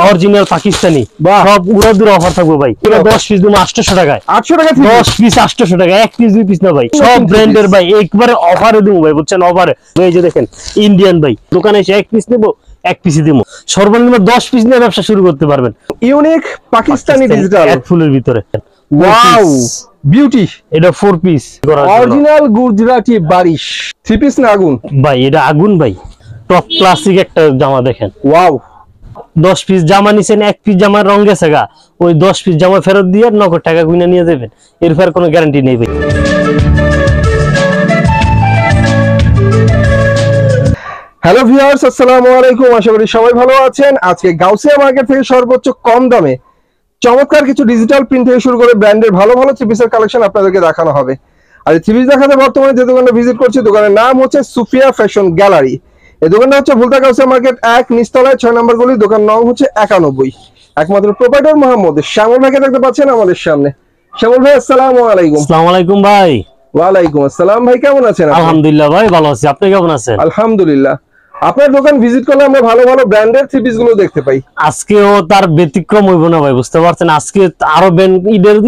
Original Pakistani সব উড়াদুরা offer থাকবে ভাই। এটা 10 পিস দিমু 800 টাকায়। 800 টাকা 10 পিস 800 টাকা, এক পিস দুই পিস না ভাই, সব ব্র্যান্ডের ভাই, একবারে অফারে দিমু ভাই, বুঝছেন? অফারে। এই যে দেখেন ইন্ডিয়ান ভাই, দোকানে এসে এক পিস নেব, এক পিসই দিমু। সর্বনিম্ন 10 পিস নিয়ে ব্যবসা শুরু করতে পারবেন। ইউনিক পাকিস্তানি ডিজিটাল এক ফুলের ভিতরে। Wow beauty. এটা 4 পিস অরিজিনাল গুজরাটি বারিশ। 3 পিস না আগুন ভাই? এটা আগুন ভাই, টপ ক্লাসিক একটা জামা দেখেন। ওয়াও 10 পিস জামা নিছেন, এক পিস জামার রং গেছে গা, ওই 10 পিস জামা ফেরত দিয়ে নগদ টাকা গুনে নিয়ে যাবেন, এর ফের কোনো গ্যারান্টি নেই ভাই। হ্যালো ভিউয়ার্স, আসসালামু আলাইকুম। আশা করি সবাই ভালো আছেন। আজকে গাউসিয়া মার্কেট থেকে সর্বোচ্চ কম দামে চমৎকার কিছু ডিজিটাল প্রিন্ট থেকে শুরু করে ব্র্যান্ডের ভালো ভালো থ্রি পিসের কালেকশন আপনাদেরকে দেখানো হবে। আর এই থ্রি পিস দেখাতে বর্তমানে যে দোকানটা ভিজিট করছি, দোকানের নাম হচ্ছে সুফিয়া ফ্যাশন গ্যালারি। এই দোকানটা হচ্ছে ভুলতা গাউসিয়া মার্কেট 1 নিচতলায় 6 নম্বর গলি, দোকান নং হচ্ছে 91। একমাত্র প্রোপাইটর মোহাম্মদ শ্যামল ভাইকে দেখতে পাচ্ছেন আমাদের সামনে। শ্যামল ভাই আসসালামু আলাইকুম। আসসালামু আলাইকুম ভাই। ওয়ালাইকুম আসসালাম ভাই, কেমন আছেন? আলহামদুলিল্লাহ ভাই, ভালো আছি, আপনি কেমন আছেন? আলহামদুলিল্লাহ। আপনার দোকান ভিজিট করলে আমরা ভালো ভালো ব্র্যান্ডের থ্রি পিস গুলো দেখতে পাই। আজকেও তার ব্যতিক্রম হইব না ভাই, বুঝতে পারছেন? আজকে আরো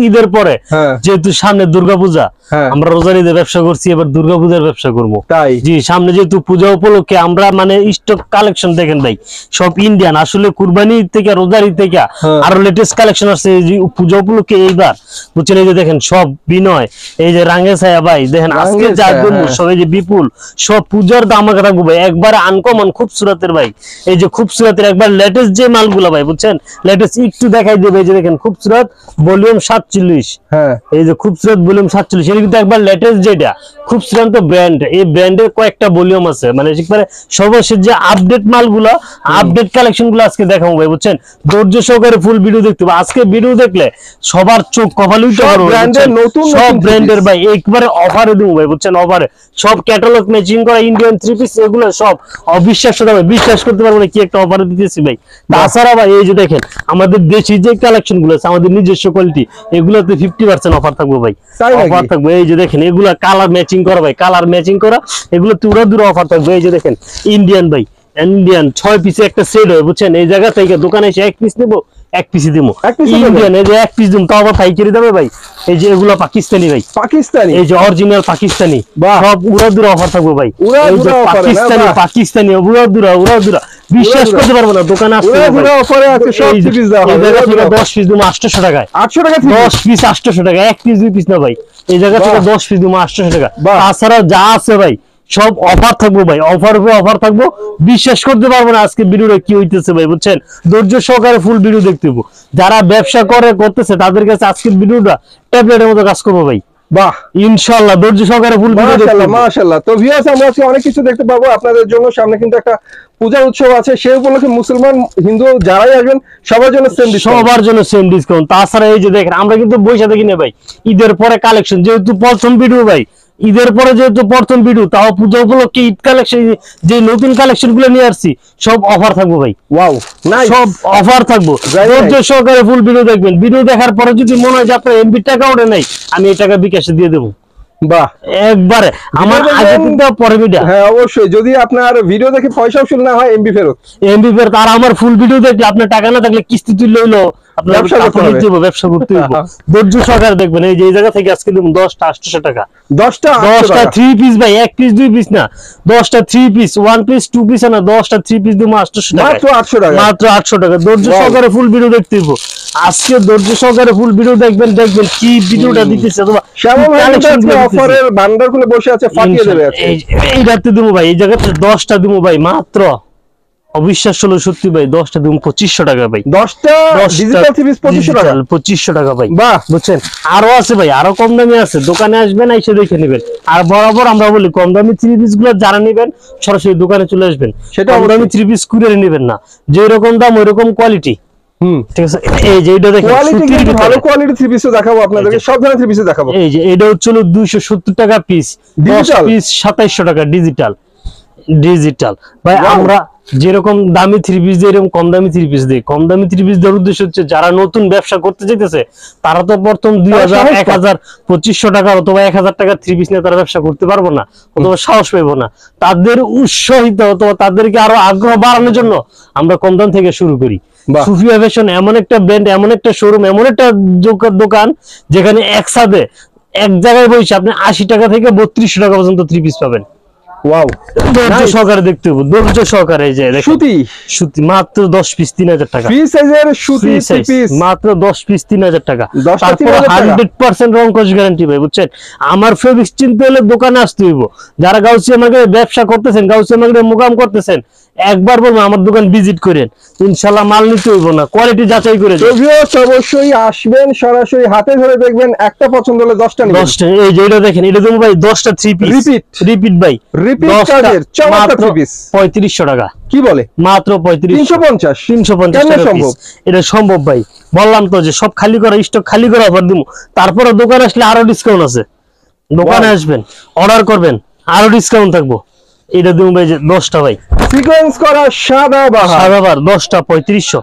ঈদের পরে, যেহেতু সামনে দুর্গাপূজা, আমরা রোজার ঈদের ব্যবসা করছি, এবার দুর্গাপূজার ব্যবসা করবো। তাই জি, সামনে যেহেতু পূজা উপলক্ষে আমরা মানে স্টক কালেকশন দেখেন ভাই, সব ইন্ডিয়ান। আসলে কুরবানি থেকে রোজার ঈদ থেকে আরো লেটেস্ট কালেকশন আসছে পূজা উপলক্ষে এইবার, বুঝছেন? এই যে দেখেন সব বিনয়, এই যে রাঙ্গে ছায়া ভাই দেখেন, আজকে যা সব এই যে বিপুল, সব পূজার দাম রাখবো ভাই, একবারে আনকমন খুবসুরতের ভাই। এই যে খুবসুরতের একবার লেটেস্ট যে মালগুলা ভাই, বুঝছেন? লেটেস্ট একটু দেখাই দেবে। এই যে দেখেন খুবসুরত ভলিউম 47, এই যে খুবসুরত ভলিউম 47, এর কিন্তু একবার লেটেস্ট যেটা খুবসুরত ব্র্যান্ড, এই ব্র্যান্ডের কয়েকটা ভলিউম আছে, মানে একবারে সর্বশেষ যে আপডেট মালগুলো, আপডেট কালেকশন গুলো আজকে দেখাবো ভাই, বুঝছেন? ধৈর্য সহকারে ফুল ভিডিও দেখতে হবে। আজকে ভিডিও দেখলে সবার চোখ কপাল উঠে যাবে। ব্র্যান্ডের নতুন সব ব্র্যান্ডের ভাই একবারে অফারে দেবো ভাই, বুঝছেন? অফারে সব ক্যাটালগ ম্যাচিং করা ইন্ডিয়ান থ্রি পিস, এগুলো সব অবিশ্বাস্য দামে, বিশ্বাস করতে পারবো না কি একটা অফারে দিতেছি ভাই। তাছাড়া ভাই এই যে দেখেন আমাদের দেশি যে কালেকশন গুলো আছে, আমাদের নিজস্ব কোয়ালিটি, এগুলোতে 50% অফার থাকবে ভাই, অফার থাকবে। এই যে দেখেন এগুলা কালার ম্যাচিং করা ভাই, কালার ম্যাচিং করা, এগুলো তুরা দূরে অফার থাকবে। এই যে দেখেন ইন্ডিয়ান ভাই, ইন্ডিয়ান 6 পিসে একটা সেট হয়, বুঝছেন? এই জায়গা থেকে দোকানে এসে এক পিস নেবো, এক পিসই দিবো। ইন্ডিয়ান এই যে এক পিস দিবো, তাও আবার পাইকারি দামে ভাই। এই যে এগুলো পাকিস্তানি ভাই, পাকিস্তানি, এই যে অরিজিনাল পাকিস্তানি, সব উড়াদুরা অফার থাকবে ভাই। এই যে পাকিস্তানি, পাকিস্তানি উড়াদুরা, উড়াদুরা বিশ্বাস করতে পারবো না। দোকানে আসলে অফারে আছে সব পিস দাও। এই জায়গা থেকে 10 পিস দিবো 800 টাকায়। 800 টাকা 10 পিস 800 টাকা, এক পিস দুই পিস না ভাই। এই জায়গা থেকে 10 পিস দিবো 800 টাকা। তাছাড়া যা আছে ভাই সব অফার থাকবো ভাই, অফার উপরে অফার থাকবো, বিশ্বাস করতে পারবো না আজকে ভিডিওটা কি হইতেছে ভাই, বুঝছেন? ধৈর্য সহকারে ফুল ভিডিও দেখতে হবে। যারা ব্যবসা করতেছে তাদের কাছে আজকের ভিডিওটা ট্যাবলেটের মতো কাজ করবো ভাই। বাহ, ইনশাআল্লাহ ধৈর্য সহকারে ফুল ভিডিও দেখতে হবে। মাশাআল্লাহ। তো ভিউয়ার্স, আমরা আজকে অনেক কিছু দেখতে পাবো আপনাদের জন্য। সামনে কিন্তু একটা পূজা উৎসব আছে, সেই উপলক্ষে মুসলমান হিন্দু যারাই আসবেন সবার জন্য সেম ডিসকাউন্ট, সবার জন্য সেম ডিসকাউন্ট। তাছাড়া এই যে দেখেন আমরা কিন্তু বৈশা দেখি না ভাই, ঈদের পরে কালেকশন, যেহেতু প্রথম ভিডিও ভাই, ঈদের পরে যেহেতু প্রথম ভিডিও, তাও পূজা উপলক্ষে ঈদ কালেকশন, যে নতুন কালেকশন গুলো নিয়ে আসছি সব অফার থাকবো ভাই। ওয়াও, সব অফার থাকবো। ধৈর্য সহকারে ফুল ভিডিও দেখবেন। ভিডিও দেখার পরে যদি মনে হয় যে আপনার এমবি টাকা ওঠে নাই, আমি এই টাকা বিকাশে দিয়ে দেবো। বাহ, একবারে আমার আগে কিন্তু পরে ভিডিও। হ্যাঁ অবশ্যই, যদি আপনার ভিডিও দেখে পয়সা উসুল না হয়, এমবি ফেরত, এমবি ফেরত। আর আমার ফুল ভিডিও দেখলে আপনার টাকা না থাকলে কিস্তি তুললে হইলো, ব্যবসা করতে হবে। ধৈর্য সহকারে দেখবেন। এই যে এই জায়গা থেকে আজকে দিন 10টা 800 টাকা, 10টা 3 পিস ভাই, এক পিস দুই পিস না, 10টা 3 পিস, 1 পিস 2 পিস না, 10টা 3 পিস দিমু 800 টাকা, মাত্র 800 টাকা, মাত্র 800 টাকা। ধৈর্য সহকারে ফুল ভিডিও দেখতে হবে। আজকে ধৈর্য সহকারে ফুল ভিডিও দেখবেন, দেখবেন কি ভিডিওটা দিতেছে। তোমার শ্যামল ভাই আজকে অফারের ভান্ডার খুলে বসে আছে, ফাটিয়ে দেবে আজকে। এই রাতে দিমু ভাই, এই জায়গাতে 10টা দিমু ভাই, মাত্র অবিশ্বাস হলো সত্যি ভাই, 10টা দিন 2500 টাকা ভাই। 10টা ডিজিটাল থ্রি পিস 2500 টাকা, 2500 টাকা ভাই। বাহ, বুঝছেন? আরো আছে ভাই, আরো কম দামে আছে, দোকানে আসবেন এসে দেখে নেবেন। আর বরাবর আমরা বলি কম দামি থ্রি পিস গুলো যারা নেবেন সরাসরি দোকানে চলে আসবেন। সেটা কম দামি থ্রি পিস কুরিয়ারে নেবেন না, যে রকম দাম ওই রকম কোয়ালিটি। ঠিক আছে, এই যে এটা দেখেন ভালো কোয়ালিটি থ্রি পিসও দেখাবো আপনাদেরকে, সব ধরনের থ্রি পিসও দেখাবো। এই যে এটা হচ্ছে 270 টাকা পিস, 10 পিস 2700 টাকা ডিজিটাল। ডিজিটাল ভাই আমরা যেরকম দামি থ্রি পিস দিয়ে এরকম কম দামি থ্রি পিস দেয়। কম দামি থ্রি পিস দেওয়ার উদ্দেশ্য হচ্ছে যারা নতুন ব্যবসা করতে চাইতেছে তারা তো প্রথম 2000, 1000, 2500 টাকা অথবা 1000 টাকা থ্রি পিস নিয়ে তারা ব্যবসা করতে পারবো না অথবা সাহস পাইবো না। তাদের উৎসাহিত অথবা তাদেরকে আরো আগ্রহ বাড়ানোর জন্য আমরা কম দাম থেকে শুরু করি। সুফিয়া ফ্যাশন এমন একটা ব্র্যান্ড, এমন একটা শোরুম, এমন একটা দোকান যেখানে একসাথে এক জায়গায় বসে আপনি 80 টাকা থেকে 3200 টাকা পর্যন্ত থ্রি পিস পাবেন। ওয়াও, ধৈর্য সহকারে দেখতে হবে, ধৈর্য সহকারে। এই যে সুতি সুতি মাত্র 10 পিস 3000 টাকা, ফ্রি সাইজের সুতি থ্রি পিস মাত্র 10 পিস 3000 টাকা। তারপর 100% রং কোচ গ্যারান্টি ভাই, বুঝছেন? আমার ফেব্রিক্স চিনতে হলে দোকানে আসতে হইব। যারা গাউসিয়া মার্কেটে ব্যবসা করতেছেন, গাউসিয়া মার্কেটে মুকাম করতেছেন, একবার বলবো আমার দোকান ভিজিট করেন, ইনশাআল্লাহ মাল নিতে হইব না, কোয়ালিটি যাচাই করে দেন। অবশ্যই আসবেন, সরাসরি হাতে ধরে দেখবেন, একটা পছন্দ হলে 10টা নিবেন। 10টা এই যে এটা দেখেন, এটা দেবো ভাই 10টা থ্রি পিস রিপিট ভাই, রিপিট কাজের চমৎকার থ্রি পিস 3500 টাকা। কি বলে? মাত্র 350 টাকা সম্ভব? এটা সম্ভব ভাই, বললাম তো যে সব খালি করা স্টক, খালি করা অফার দিব। তারপরে দোকানে আসলে আরো ডিসকাউন্ট আছে, দোকানে আসবেন অর্ডার করবেন আরো ডিসকাউন্ট থাকবো। এটা দেবো ভাই যে 10টা ভাই সিকোয়েন্স করা সাদাবাহার 10টা 3500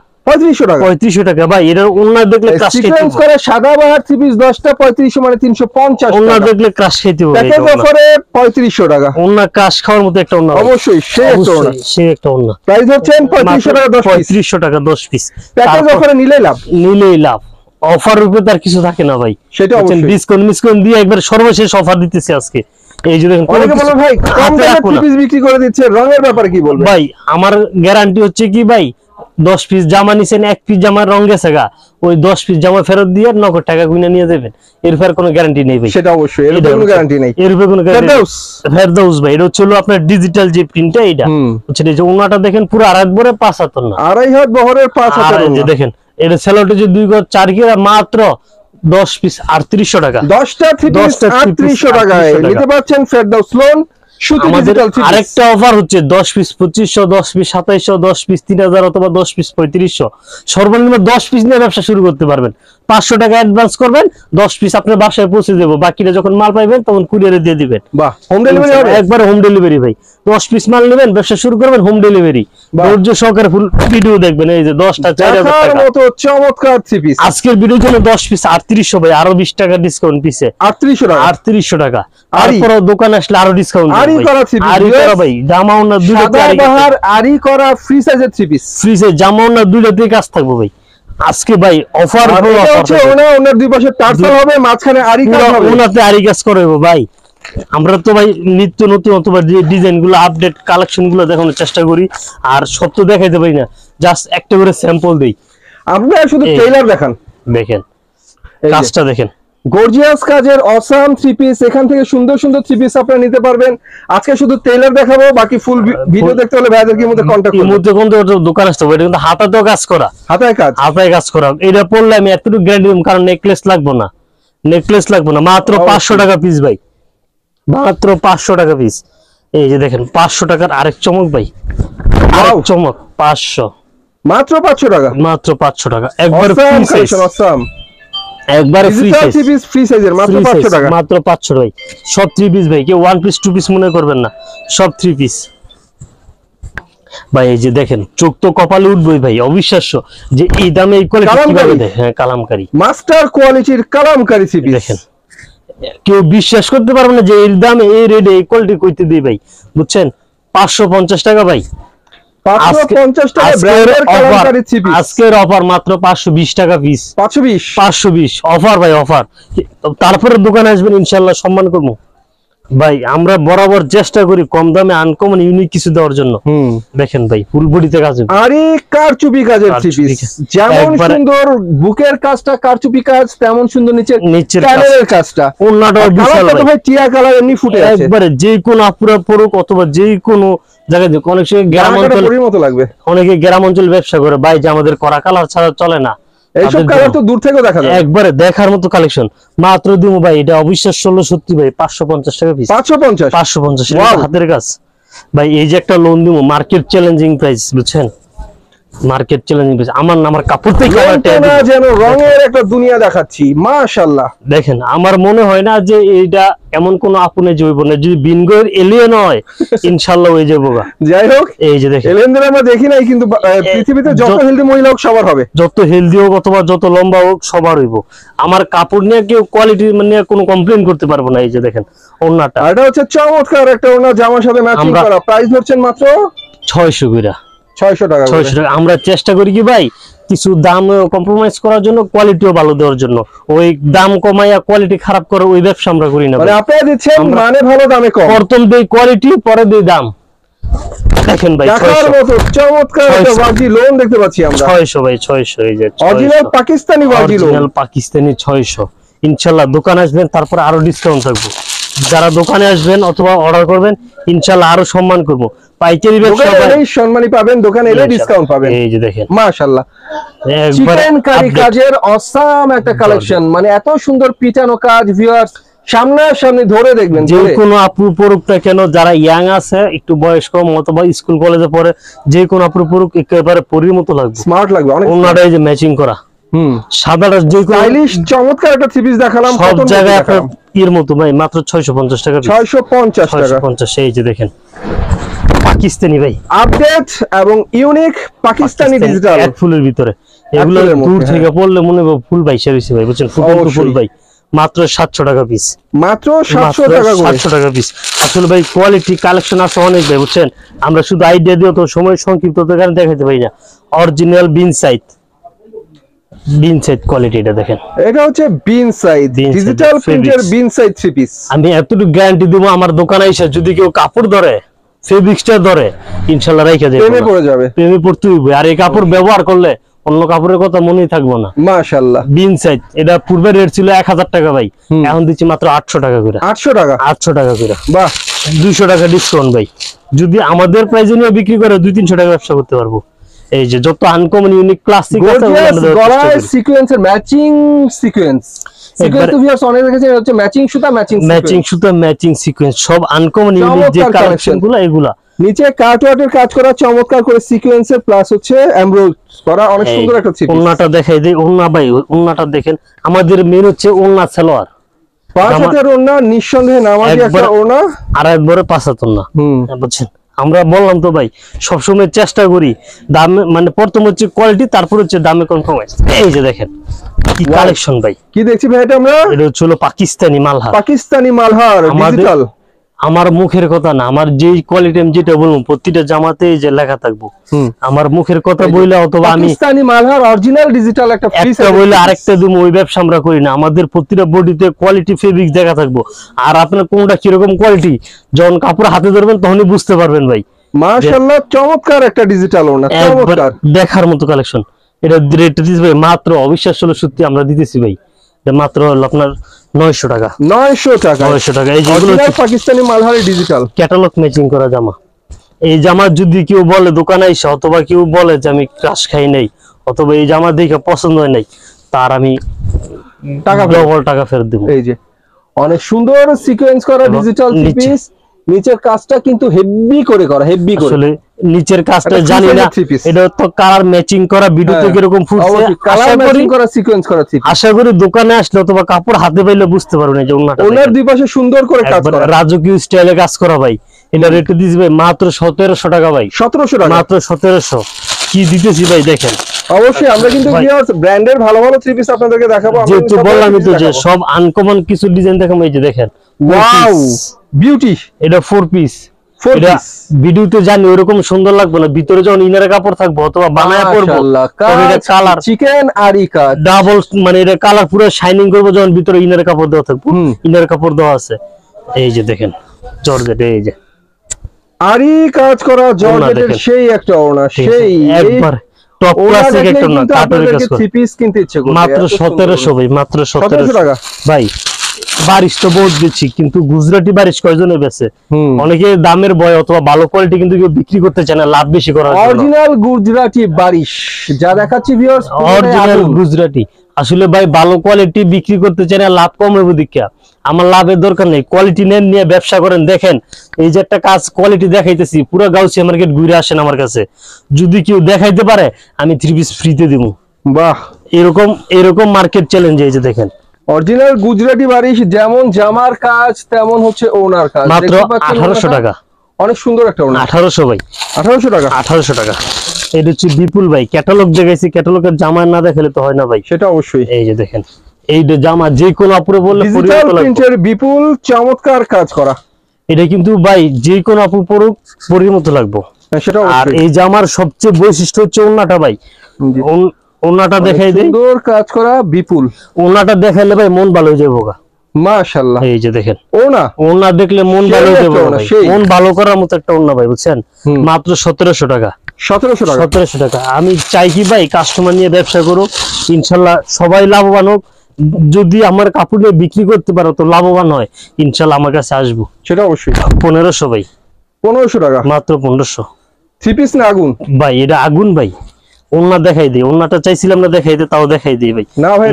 টাকা। 3500 টাকা ভাই। এটা ওনার দেখলে ক্রাশ খেতে সিকোয়েন্স করা সাদাবাহার থ্রি পিস 10টা 3500 মানে 350 টাকা। ওনার দেখলে ক্রাশ খেতে হবে। প্যাকেজ অফারে 3500 টাকা। ওনার ক্রাশ খাওয়ার মতো একটা ওনা, অবশ্যই সে একটা ওনা। প্রাইস হচ্ছে 3500 টাকা 10 পিস। 3500 টাকা 10 পিস। প্যাকেজ অফারে নিলেই লাভ। অফার রূপে তার কিছু থাকে না ভাই, সেটা অবশ্যই। ডিসকাউন্ট দিয়ে একবার সর্বশেষ অফার দিতেছি আজকে। এই যে দেখেন, অনেকে বলে ভাই কম দামে থ্রি পিস বিক্রি করে দিচ্ছে, রঙের ব্যাপারে কি বলবেন? ভাই আমার গ্যারান্টি হচ্ছে কি ভাই, 10 পিস জামা নিছেন, 1 পিস জামার রং গেছে গা, ওই 10 পিস জামা ফেরত দিয়ে নগদ টাকা গুনে নিয়ে যাবেন। এর ফের কোনো গ্যারান্টি নেই ভাই। সেটা অবশ্যই, এর কোনো গ্যারান্টি নেই। এর কোনো গ্যারান্টি ফেরদৌস ভাই। এটা হচ্ছে আপনার ডিজিটাল যে প্রিন্টটা, এটা হচ্ছে এই যে ওনাটা দেখেন পুরো আড়াই বহরে 5 হাত না, আড়াই হাত বহরের 5 হাত। আর এই যে দেখেন এটা সেলোটে যে 2 গজ 4 গজ মাত্র 10 পিস 3800 টাকা। 10টা থ্রি পিস 3800 টাকায় নিতে পারছেন ফেরদৌস লোন সুতি ডিজিটাল থ্রি পিস। আরেকটা অফার হচ্ছে 10 পিস 2500, 10 পিস 2700, 10 পিস 3000 অথবা 10 পিস 3500। সর্বনিম্ন 10 পিস নিয়ে ব্যবসা শুরু করতে পারবেন। 500 টাকা অ্যাডভান্স করবেন, 10 পিস আপনার বাসায় পৌঁছে দেব, বাকিটা যখন মাল পাইবেন তখন কুরিয়ারে দিয়ে দিবেন। বাহ, হোম ডেলিভারি হবে? একবারে হোম ডেলিভারি ভাই। 10 পিস মাল নেবেন, ব্যবসা শুরু করবেন, হোম ডেলিভারি। ধৈর্য সহকারে ফুল ভিডিও দেখবেন। এই যে 10টা 4000 টাকা মতো চমৎকার থ্রি পিস। আজকের ভিডিওর জন্য 10 পিস 3800 ভাই, আরো 20 টাকা ডিসকাউন্ট পিছে 3800 টাকা। 3800 টাকা। তারপর দোকানে আসলে আরো ডিসকাউন্ট আরি করা থ্রি পিস, আরি করা ভাই, জামা ওনা দুইটাতে আরি করা ফ্রি সাইজের থ্রি পিস, ফ্রি সাইজ জামা ওনা দুইটাতে কাজ থাকবে ভাই। আজকে ভাই অফার হচ্ছে ওনার দুই পাশে টার্সেল হবে, মাঝখানে আরি কাজ হবে, ওনাতে আরি কাজ করব ভাই। আমরা তো ভাই নিত্য নতুন অথবা যে ডিজাইন গুলো আপডেট কালেকশন গুলো দেখানোর চেষ্টা করি, আর সব তো দেখাইতে পারি না, জাস্ট একটা করে স্যাম্পল দেই। আপনারা শুধু টেইলার দেখান, দেখেন কাজটা দেখেন, গর্জিয়াস কাজের অসাম থ্রি পিস। এখান থেকে সুন্দর সুন্দর থ্রি পিস আপনারা নিতে পারবেন। আজকে শুধু টেইলার দেখাবো, বাকি ফুল ভিডিও দেখতে হলে ভাইদের কি মধ্যে কন্টাক্ট করুন। মধ্যে কোন দোকান আসতে হবে, এটা কিন্তু হাতাতেও কাজ করা, হাতায় কাজ করা। এটা পড়লে আমি এতটুকু গ্যারান্টি দিই, কারণ নেকলেস লাগবে না, মাত্র 500 টাকা পিস ভাই, মাত্র 500 টাকা পিস। এই যে দেখেন 500 টাকার আরেক চমক ভাই, আরেক চমক 500, মাত্র 500 টাকা, মাত্র 500 টাকা। একবার ফ্রি সাইজ, একবারে ফ্রি সাইজ, ফ্রি সাইজের মাত্র 500 টাকা, মাত্র 500 ভাই। সব 3 পিস ভাই, কেউ 1 পিস 2 পিস মনে করবেন না, সব 3 পিস ভাই। এই যে দেখেন চোখ তো কপালে উঠবই ভাই, অবিশ্বাস্য যে এই দামে এই কোয়ালিটি কিভাবে দেয়। হ্যাঁ, কালামকারী, মাস্টার কোয়ালিটির কালামকারী থ্রি পিস। দেখেন কেউ বিশ্বাস করতে পারবে না যে এর দামে এই রেটে এই কোয়ালিটি কইতে দিই ভাই, বুঝছেন? 550 টাকা ভাই, 550 টাকা ব্র্যান্ডের কালামকারী থ্রি পিস। আজকের অফার মাত্র 520 টাকা পিস, 520 অফার ভাই, অফার। তারপরে দোকানে আসবেন, ইনশাআল্লাহ সম্মান করব ভাই। আমরা বরাবর চেষ্টা করি কম দামে আনকমন ইউনিক কিছু দেওয়ার জন্য। দেখেন ভাই ফুল বডিতে কাজ, আরে কারচুপি কাজের থ্রি পিস, যেমন সুন্দর বুকের কাজটা কারচুপি কাজ, তেমন সুন্দর নিচের কালারের কাজটা। ওন্নাটাও বিশাল ভাই, টিয়া কালার এমনি ফুটে আছে একবারে, যে কোন আপুরা পড়ুক অথবা যে কোনো জায়গায়। অনেক সময় গ্রাম অঞ্চলে মতো লাগবে, অনেকে গ্রাম অঞ্চল ব্যবসা করে ভাই, যে আমাদের করা কালার ছাড়া চলে না, এইসব কালার তো দূর থেকেও দেখা যায়, একবারে দেখার মতো কালেকশন। মাত্র দিমু ভাই, এটা অবিশ্বাস্য সত্যি ভাই, 550 টাকা পিস, 550 হাতের কাজ ভাই। এই যে একটা লোন দিমু, মার্কেট চ্যালেঞ্জিং প্রাইস, বুঝছেন? Market challenging piece. আমার না, আমার কাপড় থেকে না যেন রঙের একটা দুনিয়া দেখাচ্ছি, মাশাআল্লাহ। দেখেন আমার মনে হয় না যে এইটা এমন কোন আপনে জৈব না, যদি বিনগোর এলিয়েন হয় ইনশাআল্লাহ হয়ে যাবো। যাই হোক, এই যে দেখেন এলিয়েনদের আমরা দেখি নাই, কিন্তু পৃথিবীতে যত হেলদি মহিলা হোক সবার হবে, যত হেলদি হোক অথবা যত লম্বা হোক সবার হইব। আমার কাপড় নিয়ে কেউ কোয়ালিটি মানে কোনো কমপ্লেইন করতে পারবো না। এই যে দেখেন ওন্নাটা, এটা হচ্ছে চমৎকার একটা ওন্না, জামার সাথে ম্যাচিং করা। প্রাইস ধরছেন মাত্র 600 কইরা, 600 টাকা। 600 টাকা। আমরা চেষ্টা করি কি ভাই, কিছু দাম কম্প্রোমাইজ করার জন্য, কোয়ালিটিও ভালো দেওয়ার জন্য। ওই দাম কমাইয়া কোয়ালিটি খারাপ করে ওই ব্যবসা আমরা করি না। মানে আপনারা দিচ্ছেন মানে ভালো দামে কম, প্রথম দেই কোয়ালিটি, পরে দেই দাম। দেখেন ভাই দেখার মতো চমৎকার একটা ওয়াজি লোন দেখতে পাচ্ছি আমরা। 600 ভাই, 600। এই যে অরিজিনাল পাকিস্তানি ওয়াজি লোন, অরিজিনাল পাকিস্তানি 600। ইনশাআল্লাহ দোকানে আসবেন, তারপর আরো ডিসকাউন্ট থাকবে। যারা দোকানে আসবেন অথবা অর্ডার করবেন ইনশাআল্লাহ আরো সম্মান করব। পাইকারি ব্যবসা দোকানে এলেই সম্মানই পাবেন, দোকানে এলে ডিসকাউন্ট পাবেন। এই যে দেখেন মাশাআল্লাহ, একবার চিকেন কারি কাজের অসাম একটা কালেকশন, মানে এত সুন্দর পিটানো কাজ। ভিউয়ার্স সামনাসামনি ধরে দেখবেন, যে কোনো আপু পড়ুকটা কেন, যারা ইয়াং আছে একটু বয়স কম অথবা স্কুল কলেজে পড়ে, যে কোনো আপু পড়ুক একেবারে পরির মতো লাগবে, স্মার্ট লাগবে অনেক। ওনাটা এই যে ম্যাচিং করা, সাদাটা যে স্টাইলিশ চমৎকার একটা থ্রি পিস দেখালাম। সব জায়গায় আপনার এর মতো ভাই মাত্র 650 টাকা, 650 টাকা। 650। এই যে দেখেন পাকিস্তানি ভাই, আপডেট এবং ইউনিক পাকিস্তানি ডিজিটাল এক ফুলের ভিতরে। এগুলো দূর থেকে পড়লে মনে হবে ফুল ভাই সেরিসি ভাই, বুঝছেন, ফুল ভাই। মাত্র 700 টাকা পিস, মাত্র 700 টাকা করে, 700 টাকা পিস। আসলে ভাই কোয়ালিটি কালেকশন আছে অনেক ভাই, বুঝছেন। আমরা শুধু আইডিয়া দিও তো সময় সংক্ষিপ্ততার কারণে দেখাতে পারি না। অরিজিনাল বিন সাইড কোয়ালিটি, এটা দেখেন। এটা হচ্ছে বিন সাইড ডিজিটাল প্রিন্টের বিন সাইড থ্রি পিস। আমি এতটুকু গ্যারান্টি দেবো, আমার দোকানে এসে যদি কেউ কাপড় ধরে, ফেব্রিক্সটা ধরে, ইনশাআল্লাহ রাইখা যাবে, প্রেমে পড়ে যাবে, প্রেমে পড়তে হইবে। আর এই কাপড় ব্যবহার করলে অন্য কাপড়ের কথা মনেই থাকবো না। মাশাআল্লাহ, বিন সাইড এটা পূর্বে রেট ছিল 1000 টাকা ভাই, এখন দিচ্ছি মাত্র 800 টাকা করে। 800 টাকা, 800 টাকা করে। বাহ, 200 টাকা ডিসকাউন্ট ভাই। যদি আমাদের প্রাইসে নিয়ে বিক্রি করে 200-300 টাকা ব্যবসা করতে পারবো। এই যে যত আনকমন ইউনিক ক্লাসিক আছে, গলায় সিকোয়েন্সের ম্যাচিং সিকোয়েন্স তো ভিউয়ার্স অনেক দেখেছেন, হচ্ছে ম্যাচিং সুতা, ম্যাচিং সিকোয়েন্স, সব আনকমন ইউনিক যে কালেকশনগুলো এগুলা। নিচে কাটওয়ার্কের কাজ করা চমৎকার করে সিকোয়েন্সের, প্লাস হচ্ছে এমব্রয়ডারি করা, অনেক সুন্দর একটা থ্রি পিস। ওন্নাটা দেখাই দেই, ওন্না ভাই ওন্নাটা দেখেন। আমাদের মেন হচ্ছে ওন্না সালোয়ার, 5 হাতের ওন্না, নিঃসন্দেহে নামাজি একটা ওন্না, আর একবারে 5 হাত ওন্না, বুঝছেন। আমরা বললাম তো ভাই সবসময় চেষ্টা করি দামে, মানে প্রথম হচ্ছে কোয়ালিটি, তারপর হচ্ছে দামে কম্প্রোমাইজ। এই যে দেখেন কি কালেকশন ভাই, কি দেখছি ভাই, এটা আমরা এটা হচ্ছে পাকিস্তানি মালহার ডিজিটাল। আমার মুখের কথা না, আমার যে কোয়ালিটি আমি যেটা বলবো প্রতিটা জামাতে যে লেখা থাকবো, আমার মুখের কথা বইলে অথবা আমি পাকিস্তানি মালহার অরিজিনাল ডিজিটাল একটা পিস বইলে আরেকটা দিমু, ওই ব্যবসা আমরা করি না। আমাদের প্রতিটা বডিতে কোয়ালিটি ফেব্রিক দেখা থাকবো, আর আপনার কোনটা কিরকম কোয়ালিটি যখন কাপড় হাতে ধরবেন তখনই বুঝতে পারবেন ভাই। মাশাআল্লাহ, চমৎকার একটা ডিজিটাল ওন্না, চমৎকার দেখার মতো কালেকশন। এটা রেট দিতেছি ভাই মাত্র, অবিশ্বাস হলো সত্যি আমরা দিতেছি ভাই মাত্র আপনার 900 টাকা। 900 টাকা। এই যেগুলো পাকিস্তানি মালহারি ডিজিটাল ক্যাটালগ ম্যাচিং করা জামা। এই জামা যদি কেউ বলে দোকানে এসে, অথবা কেউ বলে যে আমি ক্রাশ খাই নাই, অথবা এই জামা দেখে পছন্দ হয় নাই, তার আমি টাকা ফেরত দেব। এই যে অনেক সুন্দর সিকোয়েন্স করা ডিজিটাল থ্রি পিস, নিচের কাজটা কিন্তু হেভি করে করা, হেভি করে। আসলে নিচের কাজটা জানি না, এটা তো কালার ম্যাচিং করা, ভিডিওতে কিরকম ফুটছে, কালার ম্যাচিং করা সিকোয়েন্স করা থ্রি পিস। আশা করি দোকানে আসলে অথবা কাপড় হাতে পাইলে বুঝতে পারবেন এই যে ওনার দুই পাশে সুন্দর করে কাজ করা, রাজকীয় স্টাইলে কাজ করা ভাই। এটা রেট দিছি ভাই মাত্র 1700 টাকা ভাই, 1700 টাকা, মাত্র 1700 কি দিতেছি ভাই দেখেন। অবশ্যই আমরা কিন্তু ব্র্যান্ডের ভালো ভালো থ্রি পিস আপনাদেরকে দেখাবো, যেহেতু বললামই তো যে সব আনকমন কিছু ডিজাইন দেখাবো। এই যে দেখেন, ওয়াও বিউটি, এটা 4 পিস। এটা ভিডিওতে জানি ওরকম সুন্দর লাগবে না, ভিতরে যখন ইনার কাপড় থাকবো অথবা বানায় পরবো, এটা কালার চিকেন আরি কাজ ডাবল, মানে এটা কালার পুরো শাইনিং করবো যখন ভিতরে ইনার কাপড় দেওয়া থাকবো। ইনার কাপড় দেওয়া আছে, এই যে দেখেন জর্জেট, এই যে আরি কাজ করা জর্জেটের সেই একটা ওড়না, সেই একবার টপ ক্লাসিক একটা না, কাটরের কাজ করা। থ্রি পিস কিনতে ইচ্ছে করবে মাত্র 1700 ভাই, মাত্র 1700 টাকা ভাই। বারিশ তো বহুত বেশি, কিন্তু গুজরাটি বারিশ কয়জনে বেচে? অনেকে দামের ভয় অথবা ভালো কোয়ালিটি কিন্তু কেউ বিক্রি করতে চায় না লাভ বেশি করার জন্য। অরিজিনাল গুজরাটি বারিশ যা দেখাচ্ছি ভিউয়ার্স, অরিজিনাল গুজরাটি। আসলে ভাই ভালো কোয়ালিটি বিক্রি করতে চায় না, লাভ কম হবে দীক্ষা। আমার লাভের দরকার নেই, কোয়ালিটি নেন, নিয়ে ব্যবসা করেন। দেখেন এই যে একটা কাজ কোয়ালিটি দেখাইতেছি, পুরো গাউসিয়া মার্কেট ঘুরে আসেন আমার কাছে, যদি কেউ দেখাইতে পারে আমি 3 পিস ফ্রিতে দিব। বাহ, এরকম এরকম মার্কেট চ্যালেঞ্জ। এই যে দেখেন অরিজিনাল গুজরাটি বারিশ, যেমন জামার কাজ তেমন হচ্ছে ওনার কাজ, মাত্র 1800 টাকা। অনেক সুন্দর একটা ওনা। 1800 ভাই, 1800 টাকা। 1800 টাকা। এটা হচ্ছে বিপুল ভাই, ক্যাটালগ দেখাইছি, ক্যাটালগের জামা না দেখালে তো হয় না ভাই। সেটা অবশ্যই। এই যে দেখেন, এই যে জামা যে কোনো আপুরে বললে ডিজিটাল প্রিন্টের বিপুল চমৎকার কাজ করা। এটা কিন্তু ভাই যে কোনো আপু পরুক পরির মতো লাগবে। সেটা আর অবশ্যই। এই জামার সবচেয়ে বৈশিষ্ট্য হচ্ছে ওন্নাটা ভাই। ওন্নাটা দেখাই দেই, সুন্দর কাজ করা বিপুল। ওন্নাটা দেখাইলে ভাই মন ভালো হয়ে যাবে। মাশাআল্লাহ, এই যে দেখেন ওনা, ওন্না দেখলে মন ভালো হয়ে যাবে ভাই। মন ভালো করার মতো একটা ওন্না ভাই, বুঝছেন? মাত্র 1700 টাকা। 1700 টাকা। 1700 টাকা। আমি চাই কি ভাই কাস্টমার নিয়ে ব্যবসা করুক, ইনশাল্লাহ সবাই লাভবান হোক। যদি আমার কাপড় নিয়ে বিক্রি করতে পারো তো লাভবান হয়, ইনশাল্লাহ আমার কাছে আসবো। সেটা অবশ্যই। 1500 ভাই। 1500 টাকা মাত্র 1500। 3 পিস না আগুন ভাই এটা আগুন ভাই। ওন্না দেখাই দিই, ওন্নাটা চাইছিলাম না দেখাই দিই, তাও দেখাই দিই ভাই। না ভাই,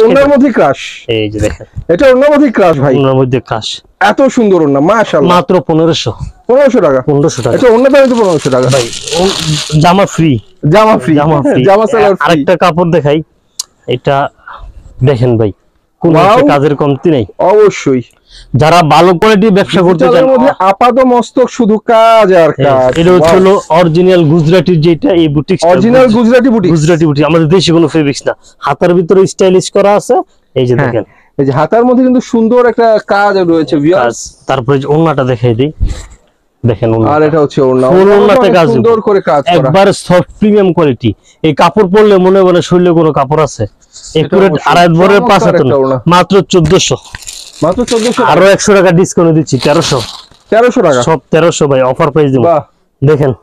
ওনার মধ্যে ক্রাশ। এই যে দেখেন, এটা ওনার মধ্যে ক্রাশ ভাই, ওন্নার মধ্যে ক্রাশ। এত সুন্দর ওন্না, মাশাআল্লাহ। মাত্র 1500। 1500 টাকা। 1500 টাকা। এটা ওন্না দাম তো 1500 টাকা ভাই। জামা ফ্রি, জামা ফ্রি, জামা ফ্রি। জামা সেলার ফ্রি। আরেকটা কাপড় দেখাই, এটা দেখেন ভাই, কোন কাজের কমতি নেই। অবশ্যই। যারা ভালো কোয়ালিটির ব্যবসা করতে চান, মধ্যে আপাদমস্তক শুধু কাজ আর কাজ। এটা হলো অরিজিনাল গুজরাটির, যেটা এই boutique original Gujarati boutique. Gujarati boutique, আমাদের দেশি কোনো ফেব্রিক্স না, হাতার ভিতরে স্টাইলিশ করা আছে। এই যে দেখেন, এই যে হাতার মধ্যে কিন্তু সুন্দর একটা কাজ রয়েছে ভিউয়ার্স। তারপরে যে ওন্নাটা দেখাই দেই, দেখেন ওন্না। আর এটা হচ্ছে ওন্না, ওন্নাতে কাজ সুন্দর করে কাজ করা, একবার সফট প্রিমিয়াম কোয়ালিটি। এই কাপড় পরলে মনে হয় শরীরে কোনো কাপড় আছে। একুরেট আড়াই ভরের 5 হাত না, মাত্র 1400। মাত্র 1400। আরো 100 টাকা ডিসকাউন্ট দিচ্ছি, 1300। 1300 টাকা। সব 1300 ভাই, অফার প্রাইস দিব। দেখেন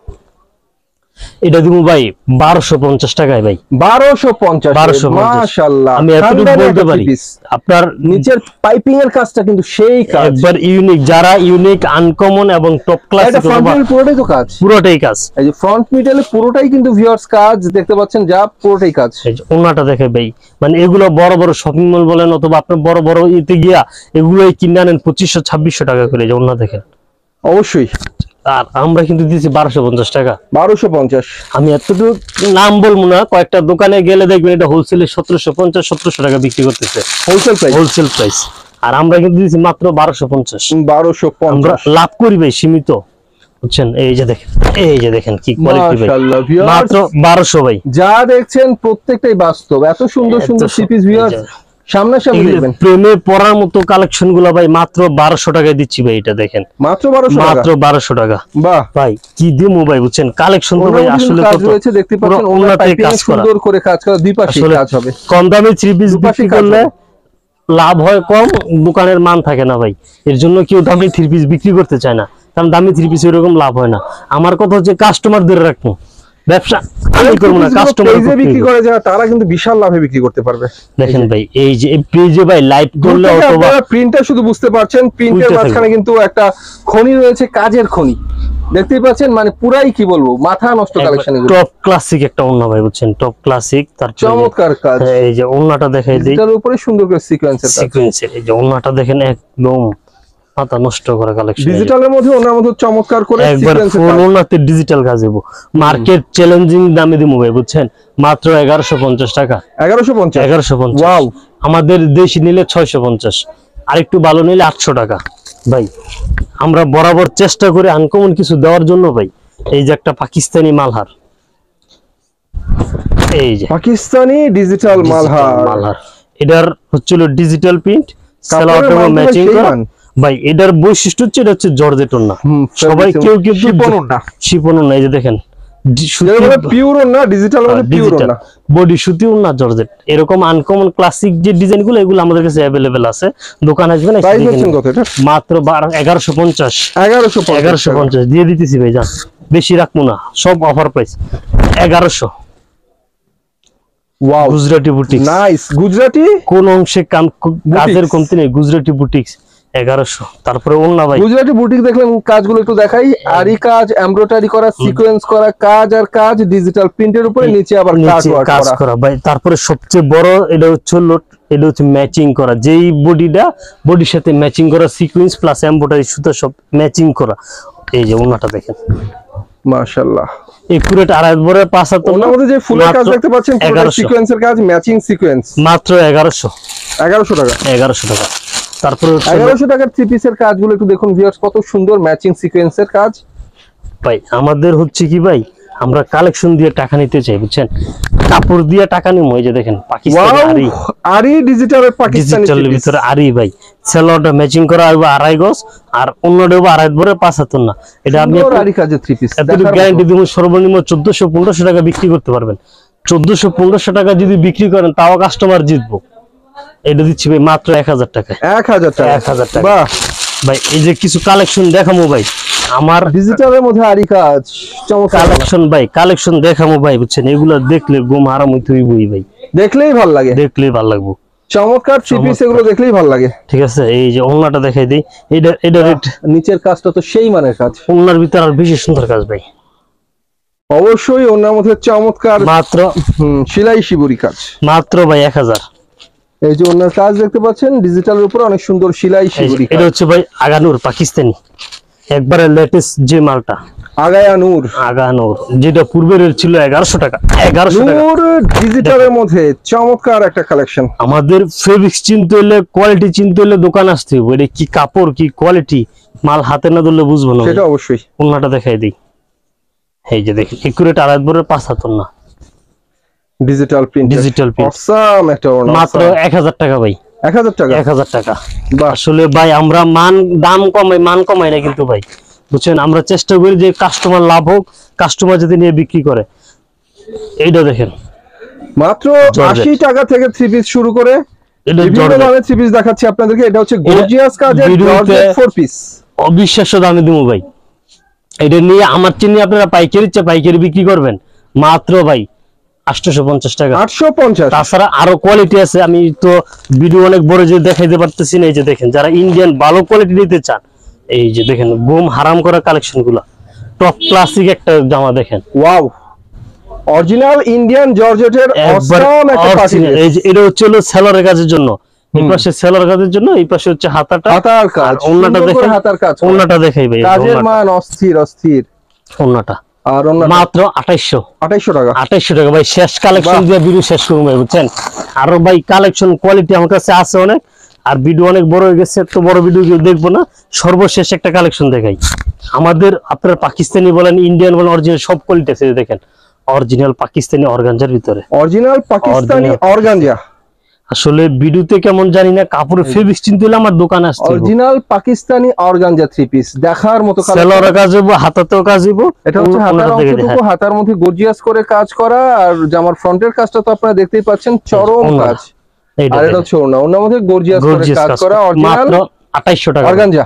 এটা দিব ভাই 1250 টাকায় ভাই। 1250। মাশাআল্লাহ, আমি এতটুকু বলতে পারি। আপনার নিচের পাইপিং এর কাজটা কিন্তু সেই কাজ, একবার ইউনিক। যারা ইউনিক, আনকমন এবং টপ ক্লাস, এটা ফ্রন্ট মিডল পুরোটাই তো কাজ, পুরোটাই কাজ। এই যে ফ্রন্ট মিডলে পুরোটাই কিন্তু ভিউয়ার্স কাজ দেখতে পাচ্ছেন, যা পুরোটাই কাজ। এই যে ওন্নাটা দেখে ভাই, মানে এগুলো বড় বড় শপিং মল বলেন অথবা আপনার বড় বড় ইতে গিয়া এগুলোই কিনে আনেন 2500-2600 টাকা করে। যে ওন্না দেখেন। অবশ্যই। আর আমরা কিন্তু দিচ্ছি 1250 টাকা। 1250। আমি এতটুকু নাম বলবো না, কয়েকটা দোকানে গেলে দেখবেন এটা হোলসেলে 1750-1700 টাকা বিক্রি করতেছে, হোলসেল প্রাইস। Wholesale price. আর আমরা কিন্তু দিচ্ছি মাত্র 1250। 1250 আমরা লাভ করি ভাই সীমিত, বুঝছেন? এই যে দেখেন, এই যে দেখেন কি কোয়ালিটি ভাই, মাশাআল্লাহ ভিউয়ার্স। মাত্র 1200 ভাই। যা দেখছেন প্রত্যেকটাই বাস্তব, এত সুন্দর সুন্দর থ্রি পিস ভিউয়ার্স সামনাসামনি দেখবেন। প্রেমে পড়ার মতো কালেকশন গুলো ভাই মাত্র 1200 টাকায় দিচ্ছি ভাই। এটা দেখেন, মাত্র 1200 টাকা। মাত্র 1200 টাকা। বাহ ভাই কি দিমু ভাই, বুঝছেন? কালেকশন তো ভাই আসলে কাজ কত রয়েছে দেখতে পাচ্ছেন, ওনাতে কাজ করা, সুন্দর করে কাজ করা, দুই পাশে কাজ হবে। কম দামে থ্রি পিস বিক্রি করলে লাভ হয় কম, দোকানের মান থাকে না ভাই। এর জন্য কেউ দামি থ্রি পিস বিক্রি করতে চায় না, কারণ দামি থ্রি পিস এরকম লাভ হয় না। আমার কথা হচ্ছে কাস্টমার ধরে রাখবো, ব্যবসা আমি করবো না, কাস্টমার বিক্রি করে যারা তারা কিন্তু বিশাল লাভে বিক্রি করতে পারবে। দেখেন ভাই, এই যে পেজে ভাই লাইভ করলে অথবা প্রিন্টটা শুধু বুঝতে পারছেন, প্রিন্টের মাঝখানে কিন্তু একটা খনি রয়েছে, কাজের খনি দেখতেই পাচ্ছেন, মানে পুরাই কি বলবো মাথা নষ্ট কালেকশন। টপ ক্লাসিক একটা ওন্না ভাই, বুঝছেন? টপ ক্লাসিক, তার চমৎকার কাজ। এই যে ওন্নাটা দেখাই দিই, এটার উপরে সুন্দর করে সিকোয়েন্সের কাজ। সিকোয়েন্সের এই যে ওন্নাটা দেখেন, একদম মাথা নষ্ট করা কালেকশন। ডিজিটালের মধ্যে ওনার মধ্যে চমৎকার করে সিকোয়েন্সের কাজ, ওন্নাতে ডিজিটাল কাজ দেব। মার্কেট চ্যালেঞ্জিং দামে দিমু ভাই, বুঝছেন? মাত্র 1150 টাকা। 1150। 1150। ওয়াও। আমাদের দেশি নিলে 650, আর একটু ভালো নিলে 800 টাকা ভাই। আমরা বরাবর চেষ্টা করি আনকমন কিছু দেওয়ার জন্য ভাই। এই যে একটা পাকিস্তানি মালহার, এই যে পাকিস্তানি ডিজিটাল মালহার, এটার হচ্ছিল ডিজিটাল প্রিন্ট, সালোয়ারটা ম্যাচিং করা ভাই। এটার বৈশিষ্ট্য হচ্ছে এটা হচ্ছে জর্জেট ওন্না। সবাই কেউ কিন্তু শিফন ওন্না, শিফন ওন্না। এই যে দেখেন, পিওর ওন্না, ডিজিটাল মানে পিওর ওন্না, বডি সুতি ওন্না জর্জেট। এরকম আনকমন ক্লাসিক যে ডিজাইনগুলো, এগুলো আমাদের কাছে अवेलेबल আছে, দোকান আসবেন। মাত্র 1150। 1150 দিয়ে দিতেছি ভাই, জান বেশি রাখবো না, সব offer price. 1100। Wow, Gujarati boutique, nice. Gujarati কোন অংশে কাজের কমতি নেই, গুজরাটি বুটিক 1100। তারপরে ওন্না ভাই, গুজরাটি বুটিক দেখলেন, কাজগুলো একটু দেখাই। আরি কাজ, এমব্রয়ডারি করা, সিকোয়েন্স করা কাজ, আর কাজ ডিজিটাল প্রিন্টের উপরে, নিচে আবার কাজ করা ভাই। তারপরে সবচেয়ে বড় এটা হচ্ছে এটা হচ্ছে ম্যাচিং করা, যেই বডির সাথে ম্যাচিং করা সিকোয়েন্স প্লাস এমব্রয়ডারি সুতা সব ম্যাচিং করা। এই যে ওন্নাটা দেখেন, মাশাআল্লাহ, একুরেট আড়াই বড় 75। ওনার মধ্যে যে ফুলের কাজ দেখতে পাচ্ছেন, পুরো সিকোয়েন্সের কাজ, ম্যাচিং সিকোয়েন্স, মাত্র 1100 টাকা। 1100 টাকা। তারপরে 1100 টাকার থ্রি পিসের কাজগুলো একটু দেখুন ভিউয়ার্স, কত সুন্দর ম্যাচিং সিকোয়েন্সের কাজ। ভাই আমাদের হচ্ছে কি ভাই, আমরা কালেকশন দিয়ে টাকা নিতে চাই, বুঝছেন, কাপড় দিয়ে টাকা নিব। এই যে দেখেন পাকিস্তানি আরি, আরি ডিজিটালের পাকিস্তানি ডিজিটালের ভিতরে আরি ভাই, সেলরটা ম্যাচিং করা হবে 2.5 গজ, আর অন্যটা হবে 2.5 বড় 75 না। এটা আপনি আরি কাজের থ্রি পিস এত গ্যারান্টি দিব, সর্বনিম্ন 1400-1500 টাকা বিক্রি করতে পারবেন। 1400-1500 টাকা যদি বিক্রি করেন তাও কাস্টমার জিতবো। এটা দিচ্ছি ভাই মাত্র 1000 টাকায়। 1000 টাকা, 1000 টাকা। বাহ ভাই এই যে কিছু কালেকশন দেখামো ভাই, আমার ডিজিটালের মধ্যে আরি কাজ, চমৎকার কালেকশন ভাই, কালেকশন দেখামো ভাই, বুঝছেন, এগুলো দেখলে ঘুম হারাম হইতেই ভাই, দেখলেই ভালো লাগে, দেখলেই ভালো লাগবে। চমৎকার থ্রি পিস, এগুলো দেখলেই ভালো লাগে। ঠিক আছে, এই যে ওন্নাটা দেখাই দিই, এটা রেট, নিচের কাজটা তো সেই মানের কাজ, ওন্নার ভিতর আর বেশি সুন্দর কাজ ভাই। অবশ্যই ওনার মধ্যে চমৎকার মাত্র সেলাই শিবুরি কাজ, মাত্র ভাই 1000। এই যে ওনার কাজ দেখতে পাচ্ছেন, ডিজিটালের উপরে অনেক সুন্দর সেলাই শিবুরি কাজ। এটা হচ্ছে ভাই আগানুর পাকিস্তানি, একবারে লেটেস্ট যে মালটা, আগানুর, যেটা পূর্বের ছিল 1100 টাকা। 1100 টাকা নূর ডিজিটালের মধ্যে চমৎকার একটা কালেকশন। আমাদের ফেব্রিক্স চিনতে হলে, কোয়ালিটি চিনতে হলে দোকান আসতে হবে। এটা কি কাপড়, কি কোয়ালিটি, মাল হাতে না ধরলে বুঝবো না। সেটা অবশ্যই। ওন্নাটা দেখাই দিই, এই যে দেখেন একুরেট আড়াই বড় 75 না, digital print, digital print, awesome একটা ওড়না, মাত্র 1000 টাকা ভাই। 1000 টাকা, 1000 টাকা। আসলে ভাই আমরা দাম কমাই, মান কমাই না কিন্তু ভাই, বুঝছেন, আমরা চেষ্টা করি যে কাস্টমার লাভ হোক, কাস্টমার যদি নিয়ে বিক্রি করে। এইটা দেখেন মাত্র 80 টাকা থেকে থ্রি পিস শুরু করে বিভিন্ন দামে থ্রি পিস দেখাচ্ছি আপনাদেরকে। এটা হচ্ছে গর্জিয়াস কাজের জর্জেট ফোর পিস, অবিশ্বাস্য দামে দেবো ভাই। এটা নিয়ে আমার চিনি আপনারা পাইকারি বিক্রি করবেন মাত্র ভাই 850 টাকা, 850। তাছাড়া আরো কোয়ালিটি আছে, আমি তো ভিডিও অনেক বড় যে দেখাইতে পারতেছি না। এই যে দেখেন, যারা ইন্ডিয়ান ভালো কোয়ালিটি নিতে চান, এই যে দেখেন ঘুম হারাম করা কালেকশন গুলা, টপ ক্লাসিক একটা জামা দেখেন, ওয়াও, অরিজিনাল ইন্ডিয়ান জর্জেটের অসাম একটা পার্টি। এই যে এটা হচ্ছে সেলরের কাজের জন্য, এই পাশে সেলর কাজের জন্য, এই পাশে হচ্ছে হাতার কাজ, ওন্নাটা দেখেন, ওন্নাটা দেখাই ভাই, কাজের মান অস্থির অস্থির। ওন্নাটা আর মাত্র 2800 টাকা, 2800 টাকা ভাই। শেষ কালেকশন দিয়ে ভিডিও শেষ করবো ভাই, বুঝছেন, আরো ভাই কালেকশন কোয়ালিটি আমার কাছে আছে অনেক, আর ভিডিও অনেক বড় হয়ে গেছে, এত বড় ভিডিও কেউ দেখবো না। সর্বশেষ একটা কালেকশন দেখাই আমাদের, আপনারা পাকিস্তানি বলেন, ইন্ডিয়ান বলেন, অরিজিনাল সব কোয়ালিটি আছে। দেখেন অরিজিনাল পাকিস্তানি অর্গানজার ভিতরে, অরিজিনাল পাকিস্তানি অর্গানজা। আসলে ভিডিওতে কেমন জানি না, কাপড়ের ফেব্রিক চিনতে হলে আমার দোকানে আসতে হবে। Original Pakistani organza three piece দেখার মতো, সেলরের কাজ হইবো, হাতাতেও কাজ হইবো। এটা হচ্ছে হাতার অংশটুকু হাতার মধ্যে গর্জিয়াস করে কাজ করা, আর জামার ফ্রন্টের কাজটা তো আপনারা দেখতেই পাচ্ছেন, চরম কাজ। আর এটা হচ্ছে ওনার মধ্যে গর্জিয়াস করে কাজ করা, অরিজিনাল 2800 টাকা অর্গানজা,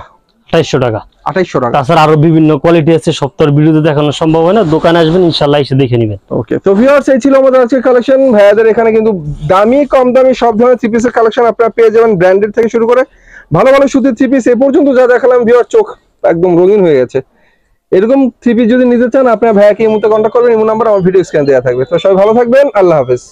2800 টাকা, 2800 টাকা। তাছাড়া আরো বিভিন্ন কোয়ালিটি আছে, সপ্তাহের ভিডিওতে দেখানো সম্ভব হয় না, দোকানে আসবেন ইনশাআল্লাহ এসে দেখে নেবেন। ওকে, তো ভিউয়ার্স এই ছিল আমাদের আজকের কালেকশন। ভাইয়াদের এখানে কিন্তু দামি কম দামি সব ধরনের থ্রি পিসের কালেকশন আপনারা পেয়ে যাবেন, ব্র্যান্ডেড থেকে শুরু করে ভালো ভালো সুতির থ্রি পিস। এ পর্যন্ত যা দেখালাম ভিউয়ার, চোখ একদম রঙিন হয়ে গেছে। এরকম থ্রি পিস যদি নিতে চান আপনারা ভাইয়াকে এই মুহূর্তে কন্ট্যাক্ট করবেন, এই নাম্বার আমার ভিডিও স্ক্রিনে দেওয়া থাকবে। তো সবাই ভালো থাকবেন, আল্লাহ হাফেজ।